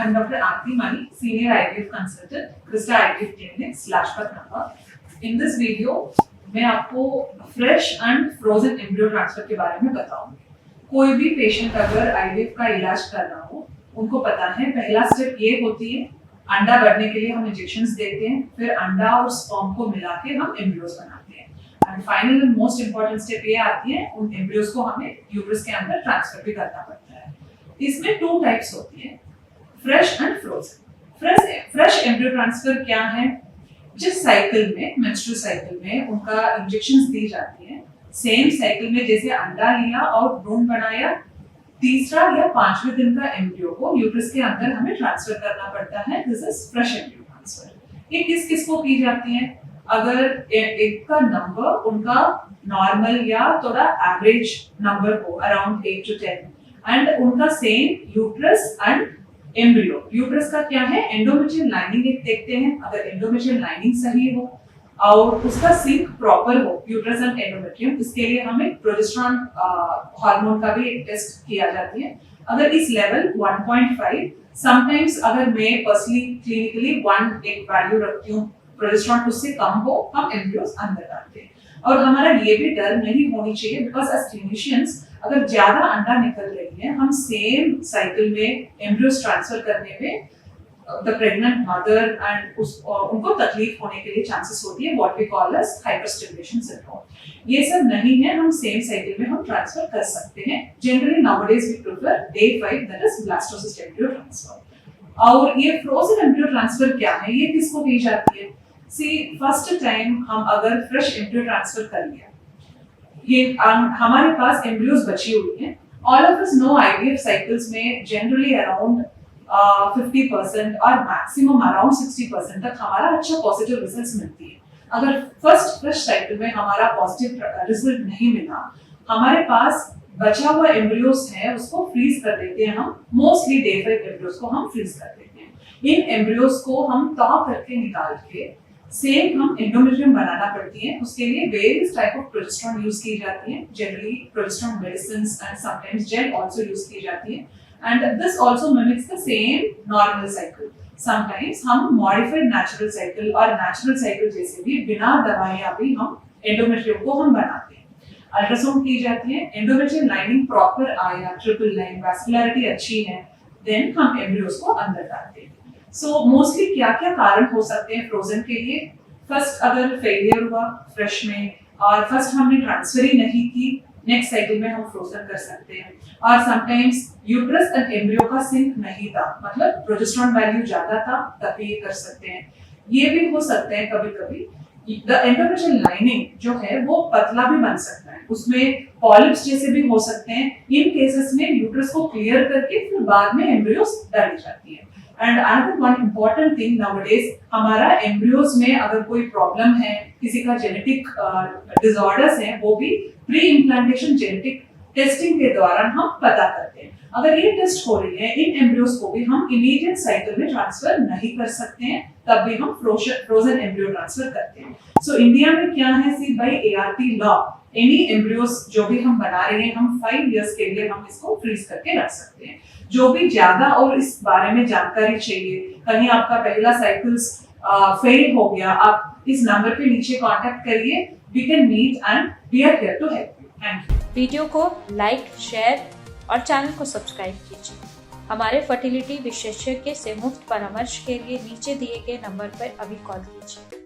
I'm Dr. Aarti Mani, Senior IVF Consultant, Krista IVF Clinic, Lajpat Nagar. In this video, मैं आपको fresh and frozen embryo transfer के बारे में बताऊंगी। कोई भी पेशेंट अगर आईवीएफ का इलाज कर रहा हो, उनको पता है पहला स्टेप ये होती है, अंडा बढ़ने के लिए हम इंजेक्शंस देते हैं, फिर अंडा और स्पर्म को मिला के हम एम्ब्रियोज बनाते हैं, and final and most important step ये आती है, उन एम्ब्रियोज को हमें यूट्रस के अंदर ट्रांसफर भी करना पड़ता है। इसमें 2 टाइप्स होती है, fresh and frozen. Fresh embryo transfer क्या है? जिस साइकिल में, मेंस्ट्रुअल साइकिल में उनका इंजेक्शंस दी जाती है, सेम साइकिल में जैसे अंडा लिया और भ्रूण बनाया, तीसरा या 5वें दिन का एम्ब्रियो को यूट्रस के अंदर हमें ट्रांसफर करना पड़ता है। This is fresh embryo transfer. ये किस किस को की जाती है? अगर एक का नंबर उनका नॉर्मल या थोड़ा एवरेज नंबर हो, अराउंड 8 to 10, एंड उनका same uterus and embryo. Uterus का क्या है? एंडोमेट्रियल लाइनिंग एक देखते हैं, अगर एंडोमेट्रियल लाइनिंग सही हो और उसका सिंक प्रॉपर हो, यूट्रस एंड एंडोमेट्रियम, इसके लिए हमें प्रोजेस्टेरोन हार्मोन का भी एक टेस्ट किया जाती है। अगर इस लेवल 1.5, समटाइम्स अगर मैं पर्सनली क्लिनिकली 1 एक वैल्यू रखती हूँ, प्रोजेस्टेरोन उससे कम हो, हम एम्ब्रियोज अंदर डालते हैं। और हमारा ये भी डर नहीं होनी चाहिए, बिकॉज एज क्लिनिशियंस अगर ज्यादा अंडा निकल रही है, हम सेम साइकिल में एम्ब्रियोज ट्रांसफर करने में द प्रेग्नेंट मदर एंड उनको तकलीफ होने के लिए चांसेस होती है, what we call as hyperstimulation syndrome. ये सब नहीं है, हम सेम साइकिल में हम ट्रांसफर कर सकते हैं। Generally nowadays we prefer day 5, that is blastocyst embryo transfer. और ये फ्रोजन एम्ब्रियो ट्रांसफर क्या है? ये किसको की जाती है? सी फर्स्ट टाइम हम अगर फ्रेश एम्ब्रियो ट्रांसफर कर लिया, ये हमारे पास एम्ब्रियोज बची हुई हैं। All of us know IVF cycles में जनरली अराउंड 50% और मैक्सिमम अराउंड 60% तक हमारा अच्छा पॉजिटिव रिजल्ट्स मिलती है। अगर फर्स्ट फ्रेश साइकिल में हमारा पॉजिटिव रिजल्ट नहीं मिला, हमारे पास बचा हुआ एम्ब्रियोज है, उसको फ्रीज कर देते हैं हम। मोस्टली डे 5 एम्ब्रियोज को हम फ्रीज कर देते हैं। इन एम्ब्रियोज को हम टॉ करके निकाल के सेम हम एंडोमेट्रियम बनाना पड़ती है। उसके लिए various type of progesterone use की जाती है, generally progesterone medicines and sometimes gel also use की जाती है, and this also mimics the same normal cycle. Sometimes हम modified natural cycle और natural cycle जैसे भी बिना दवाइयाँ भी हम एंडोमेट्रियम को हम बनाते हैं। अल्ट्रासाउंड की जाती है, एंडोमेट्रियम लाइनिंग प्रॉपर आया, ट्रिपल लाइन, वैस्कुलरिटी अच्छी है, देन हम एम्ब्रियोज को अंदर डालते हैं। सो मोस्टली क्या क्या कारण हो सकते हैं फ्रोजन के लिए? फर्स्ट, अगर फेलियर हुआ फ्रेश में और फर्स्ट हमने ट्रांसफर ही नहीं की, नेक्स्ट साइकिल में हम फ्रोजन कर सकते हैं। और समटाइम्स यूट्रस एंड एम्ब्रियो का सिंक नहीं था, मतलब प्रोजेस्टेरोन वैल्यू ज्यादा था, तब भी ये कर सकते हैं। ये भी हो सकता है कभी कभी द एंडोमेट्रियल लाइनिंग जो है वो पतला भी बन सकता है, उसमें पॉलिप्स जैसे भी हो सकते हैं। इन केसेस में यूट्रस को क्लियर करके फिर बाद में एम्ब्रियोज डाली जाती है। And another one important thing nowadays, हमारा एम्ब्रियोज में अगर कोई प्रॉब्लम है, किसी का जेनेटिक डिसऑर्डर्स है, वो भी प्री इम्प्लांटेशन जेनेटिक टेस्टिंग के दौरान हम पता करते हैं। अगर ये टेस्ट हो रही है, इन एम्ब्रियोज को भी हम इमीडिएट साइकिल में ट्रांसफर नहीं कर सकते हैं, तब भी हम फ्रोजन एम्ब्रियो ट्रांसफर करते हैं। सो इंडिया में क्या है, see by ART law, any embryos जो भी हम बना रहे हैं, हम 5 इयर्स के लिए हम इसको फ्रीज करके रख सकते हैं। जो भी ज्यादा और इस बारे में जानकारी चाहिए, कहीं आपका पहला साइकिल्स फेल हो गया, आप इस नंबर पे नीचे कांटेक्ट करिए। We can meet and we are here to help you. Thank you. Video को लाइक, शेयर और चैनल को सब्सक्राइब कीजिए। हमारे फर्टिलिटी विशेषज्ञ से मुफ्त परामर्श के लिए नीचे दिए गए नंबर पर अभी कॉल कीजिए।